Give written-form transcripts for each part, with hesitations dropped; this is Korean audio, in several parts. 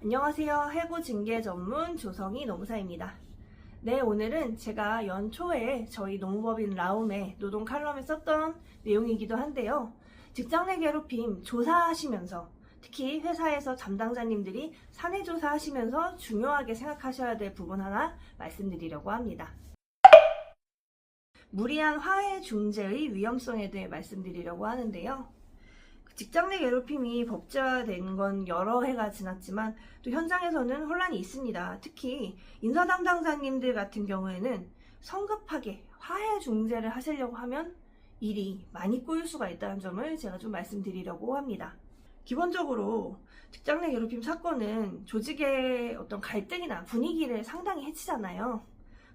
안녕하세요. 해고 징계 전문 조성희 노무사입니다. 네, 오늘은 제가 연초에 저희 노무법인 라움의 노동 칼럼에 썼던 내용이기도 한데요. 직장 내 괴롭힘 조사하시면서 특히 회사에서 담당자님들이 사내 조사하시면서 중요하게 생각하셔야 될 부분 하나 말씀드리려고 합니다. 무리한 화해 중재의 위험성에 대해 말씀드리려고 하는데요. 직장 내 괴롭힘이 법제화된 건 여러 해가 지났지만 또 현장에서는 혼란이 있습니다. 특히 인사 담당자님들 같은 경우에는 성급하게 화해 중재를 하시려고 하면 일이 많이 꼬일 수가 있다는 점을 제가 좀 말씀드리려고 합니다. 기본적으로 직장 내 괴롭힘 사건은 조직의 어떤 갈등이나 분위기를 상당히 해치잖아요.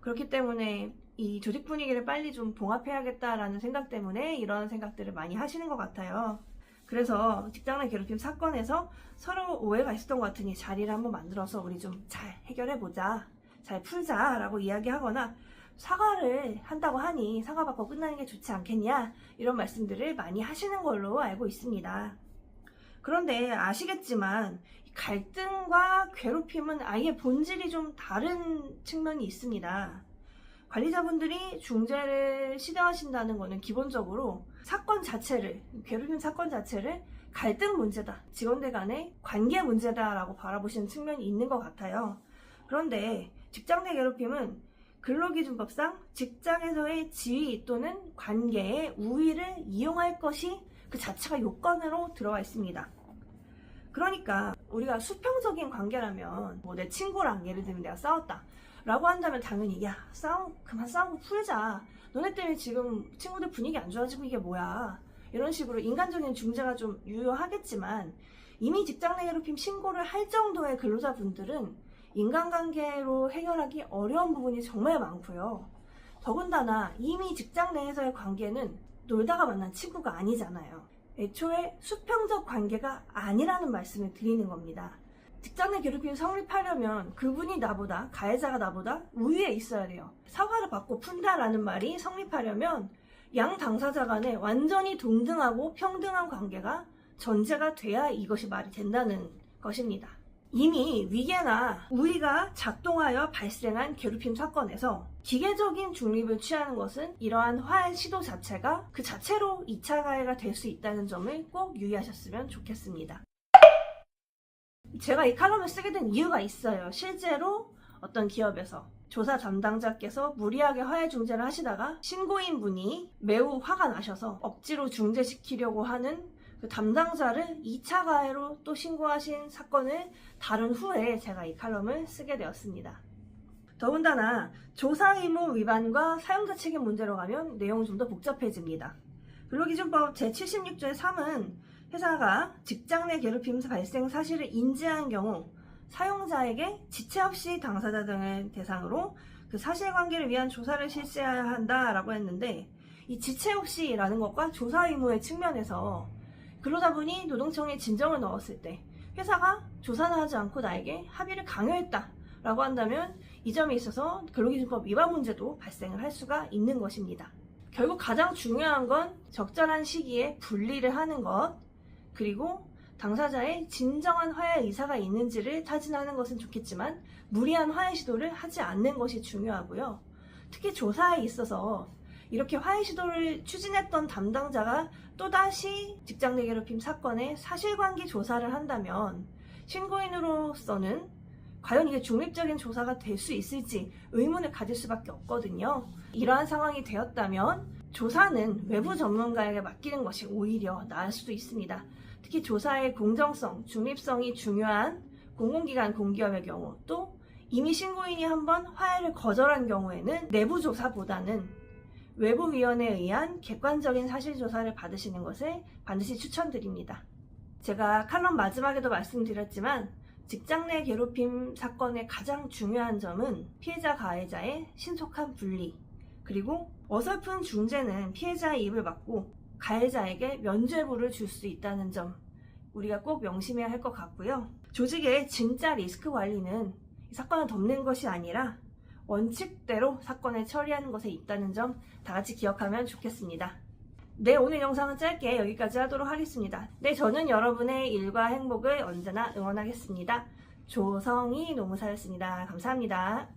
그렇기 때문에 이 조직 분위기를 빨리 좀 봉합해야겠다라는 생각 때문에 이런 생각들을 많이 하시는 것 같아요. 그래서 직장 내 괴롭힘 사건에서 서로 오해가 있었던 것 같으니 자리를 한번 만들어서 우리 좀 잘 해결해보자, 잘 풀자 라고 이야기하거나 사과를 한다고 하니 사과받고 끝나는 게 좋지 않겠냐, 이런 말씀들을 많이 하시는 걸로 알고 있습니다. 그런데 아시겠지만 갈등과 괴롭힘은 아예 본질이 좀 다른 측면이 있습니다. 관리자분들이 중재를 시도하신다는 것은 기본적으로 사건 자체를, 괴롭힘 사건 자체를 갈등 문제다, 직원들 간의 관계 문제다라고 바라보시는 측면이 있는 것 같아요. 그런데 직장 내 괴롭힘은 근로기준법상 직장에서의 지위 또는 관계의 우위를 이용할 것이 그 자체가 요건으로 들어와 있습니다. 그러니까 우리가 수평적인 관계라면 내 친구랑 예를 들면 내가 싸웠다 라고 한다면 당연히 그만 싸우고 풀자, 너네 때문에 지금 친구들 분위기 안 좋아지고 이게 뭐야, 이런 식으로 인간적인 중재가 좀 유효하겠지만 이미 직장 내 괴롭힘 신고를 할 정도의 근로자분들은 인간관계로 해결하기 어려운 부분이 정말 많고요. 더군다나 이미 직장 내에서의 관계는 놀다가 만난 친구가 아니잖아요. 애초에 수평적 관계가 아니라는 말씀을 드리는 겁니다. 직장 내 괴롭힘이 성립하려면 그분이 나보다, 가해자가 나보다 우위에 있어야 돼요. 사과를 받고 푼다라는 말이 성립하려면 양 당사자 간에 완전히 동등하고 평등한 관계가 전제가 돼야 이것이 말이 된다는 것입니다. 이미 위계나 우위가 작동하여 발생한 괴롭힘 사건에서 기계적인 중립을 취하는 것은 이러한 화해 시도 자체가 그 자체로 2차 가해가 될 수 있다는 점을 꼭 유의하셨으면 좋겠습니다. 제가 이 칼럼을 쓰게 된 이유가 있어요. 실제로 어떤 기업에서 조사 담당자께서 무리하게 화해 중재를 하시다가 신고인 분이 매우 화가 나셔서 억지로 중재시키려고 하는 그 담당자를 2차 가해로 또 신고하신 사건을 다룬 후에 제가 이 칼럼을 쓰게 되었습니다. 더군다나 조사 의무 위반과 사용자 책임 문제로 가면 내용은 좀 더 복잡해집니다. 근로기준법 제76조의 3은 회사가 직장 내 괴롭힘 발생 사실을 인지한 경우 사용자에게 지체 없이 당사자 등을 대상으로 그 사실관계를 위한 조사를 실시해야 한다라고 했는데, 이 지체 없이라는 것과 조사 의무의 측면에서 근로자분이 노동청에 진정을 넣었을 때 회사가 조사는 하지 않고 나에게 합의를 강요했다라고 한다면 이 점에 있어서 근로기준법 위반 문제도 발생을 할 수가 있는 것입니다. 결국 가장 중요한 건 적절한 시기에 분리를 하는 것, 그리고 당사자의 진정한 화해 의사가 있는지를 타진하는 것은 좋겠지만 무리한 화해 시도를 하지 않는 것이 중요하고요. 특히 조사에 있어서 이렇게 화해 시도를 추진했던 담당자가 또다시 직장 내 괴롭힘 사건의 사실관계 조사를 한다면 신고인으로서는 과연 이게 중립적인 조사가 될 수 있을지 의문을 가질 수밖에 없거든요. 이러한 상황이 되었다면 조사는 외부 전문가에게 맡기는 것이 오히려 나을 수도 있습니다. 특히 조사의 공정성, 중립성이 중요한 공공기관 공기업의 경우, 또 이미 신고인이 한번 화해를 거절한 경우에는 내부 조사보다는 외부위원회에 의한 객관적인 사실조사를 받으시는 것을 반드시 추천드립니다. 제가 칼럼 마지막에도 말씀드렸지만 직장 내 괴롭힘 사건의 가장 중요한 점은 피해자 가해자의 신속한 분리, 그리고 어설픈 중재는 피해자의 입을 막고 가해자에게 면죄부를 줄 수 있다는 점, 우리가 꼭 명심해야 할 것 같고요. 조직의 진짜 리스크 관리는 이 사건을 덮는 것이 아니라 원칙대로 사건을 처리하는 것에 있다는 점 다 같이 기억하면 좋겠습니다. 네, 오늘 영상은 짧게 여기까지 하도록 하겠습니다. 네, 저는 여러분의 일과 행복을 언제나 응원하겠습니다. 조성희 노무사였습니다. 감사합니다.